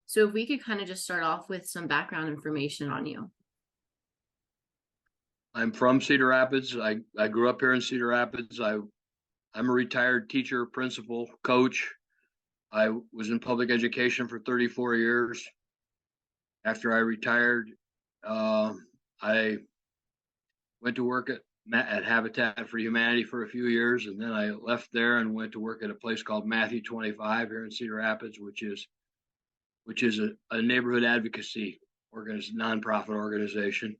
So if we could kind of just start off with some background information on you. I'm from Cedar Rapids. I grew up here in Cedar Rapids. I'm a retired teacher, principal, coach. I was in public education for 34 years. After I retired, I went to work at Habitat for Humanity for a few years, and then I left there and went to work at a place called Matthew 25 here in Cedar Rapids, which is a neighborhood advocacy nonprofit organization.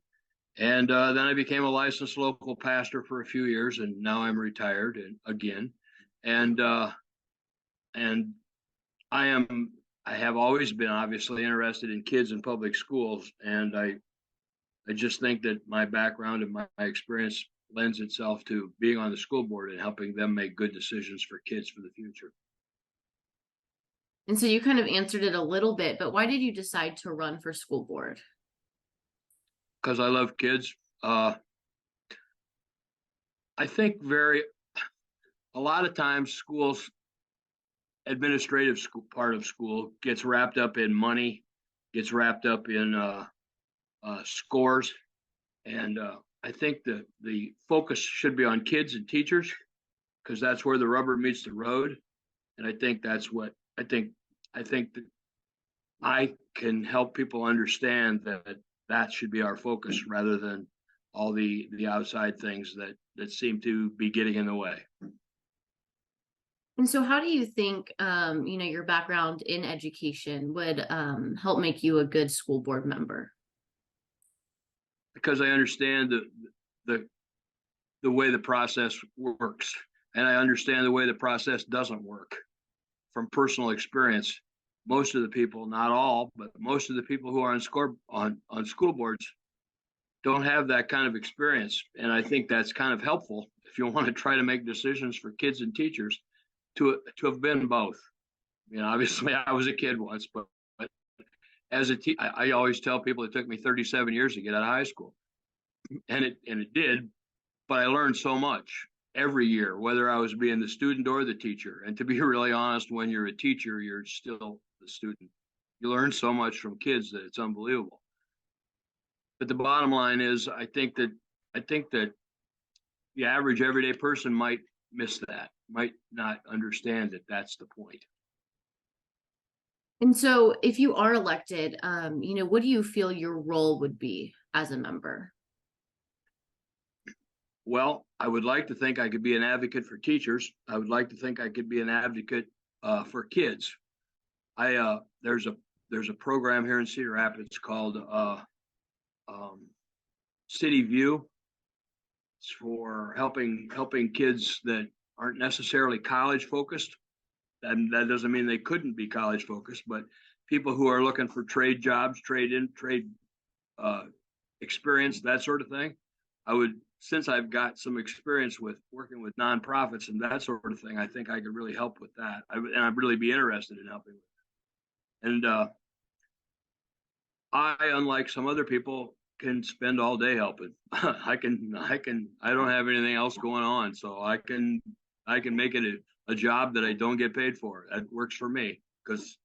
And then I became a licensed local pastor for a few years, and now I'm retired again. And I have always been obviously interested in kids in public schools, and I just think that my background and my experience lends itself to being on the school board and helping them make good decisions for kids for the future. And so you kind of answered it a little bit, but why did you decide to run for school board? Because I love kids. I think a lot of times schools, administrative school part of school gets wrapped up in money, gets wrapped up in scores, and I think that the focus should be on kids and teachers because that's where the rubber meets the road. And I think that's what I think that I can help people understand that should be our focus rather than all the outside things that seem to be getting in the way. And so how do you think, your background in education would help make you a good school board member? Because I understand the way the process works, and I understand the way the process doesn't work from personal experience. Most of the people, not all, but most of the people who are on school boards don't have that kind of experience. And I think that's kind of helpful if you want to try to make decisions for kids and teachers to have been both. Obviously I was a kid once, but as I always tell people it took me 37 years to get out of high school, and it did, but I learned so much every year, whether I was being the student or the teacher. And to be really honest, when you're a teacher, you're still the student. You learn so much from kids that it's unbelievable. But the bottom line is, I think that the average everyday person might miss that, might not understand that that's the point. And so if you are elected, what do you feel your role would be as a member? Well, I would like to think I could be an advocate for teachers. I would like to think I could be an advocate for kids. There's a program here in Cedar Rapids called City View. It's for helping kids that aren't necessarily college focused. And that doesn't mean they couldn't be college focused, but people who are looking for trade jobs, trade experience, that sort of thing. Since I've got some experience with working with nonprofits and that sort of thing, I think I could really help with that. And I'd really be interested in helping with that. And I, unlike some other people, can spend all day helping. I don't have anything else going on, so I can make it a job that I don't get paid for. That works for me because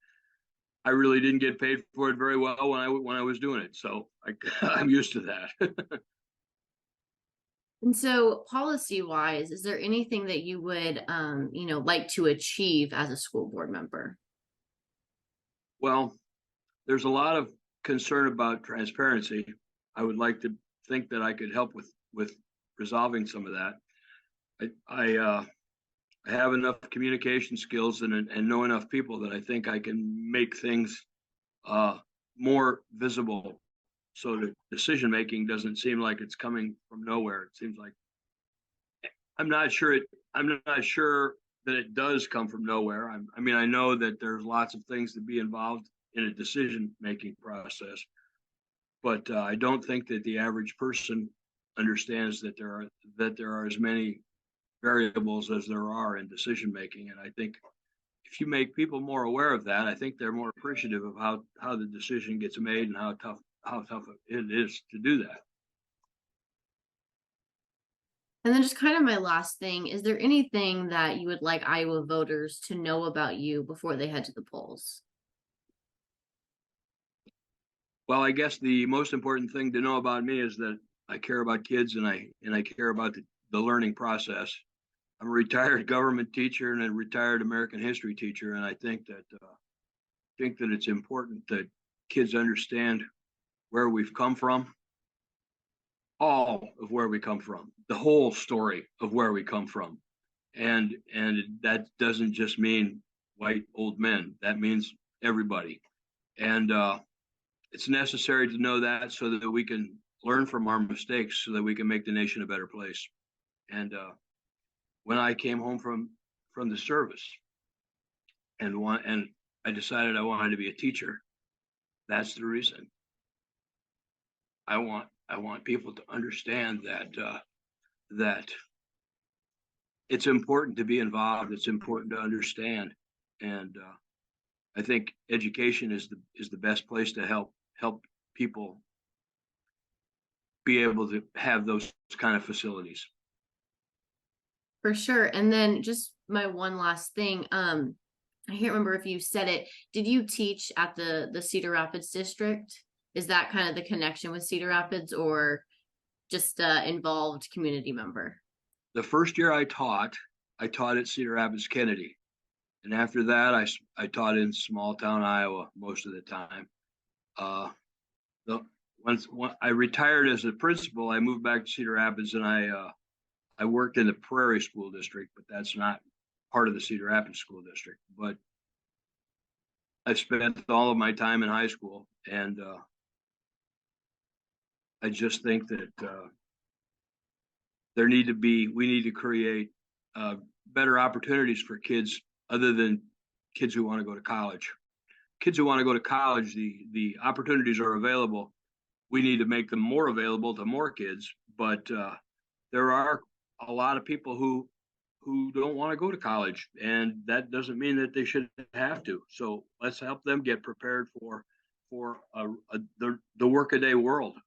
I really didn't get paid for it very well when I was doing it. So I'm used to that. And so policy wise, is there anything that you would, like to achieve as a school board member? Well, there's a lot of concern about transparency. I would like to think that I could help with resolving some of that. I have enough communication skills and know enough people that I think I can make things more visible, so the decision making doesn't seem like it's coming from nowhere. It seems like I'm not sure that it does come from nowhere. I know that there's lots of things to be involved in a decision making process, but I don't think that the average person understands that there are as many variables as there are in decision making. And I think if you make people more aware of that, I think they're more appreciative of how the decision gets made and how tough it is to do that. And then just kind of my last thing, is there anything that you would like Iowa voters to know about you before they head to the polls? Well, I guess the most important thing to know about me is that I care about kids and I care about the learning process. I'm a retired government teacher and a retired American history teacher, and I think that it's important that kids understand where we've come from, all of where we come from, the whole story of where we come from. And that doesn't just mean white old men. That means everybody. And it's necessary to know that so that we can learn from our mistakes so that we can make the nation a better place. And when I came home from the service and I decided I wanted to be a teacher, that's the reason. I want people to understand that it's important to be involved. It's important to understand, and I think education is the best place to help people be able to have those kind of facilities. For sure. And then just my one last thing, I can't remember if you said it. Did you teach at the Cedar Rapids district? Is that kind of the connection with Cedar Rapids, or just involved community member? The first year I taught at Cedar Rapids Kennedy, and after that I taught in small town Iowa most of the time. Uh, the once I retired as a principal, I moved back to Cedar Rapids and I worked in the Prairie School District, but that's not part of the Cedar Rapids School District. But I spent all of my time in high school, and I just think that we need to create better opportunities for kids other than kids who want to go to college. Kids who want to go to college, the opportunities are available. We need to make them more available to more kids, but there are a lot of people who don't want to go to college, and that doesn't mean that they should have to. So let's help them get prepared for the workaday world.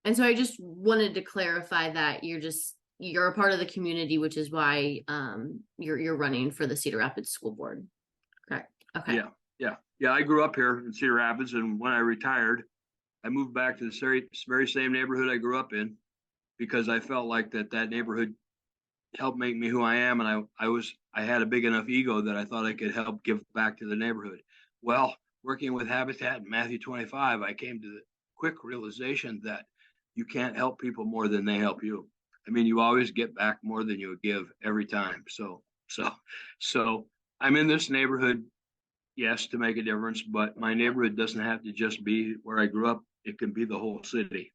And so I just wanted to clarify that you're a part of the community, which is why you're running for the Cedar Rapids School Board. Correct. Okay. Yeah. I grew up here in Cedar Rapids, and when I retired, I moved back to the very same neighborhood I grew up in because I felt like that neighborhood helped make me who I am, and I had a big enough ego that I thought I could help give back to the neighborhood. Well, working with Habitat in Matthew 25, I came to the quick realization that you can't help people more than they help you. I mean, you always get back more than you give every time. So I'm in this neighborhood, yes, to make a difference, but my neighborhood doesn't have to just be where I grew up. It can be the whole city.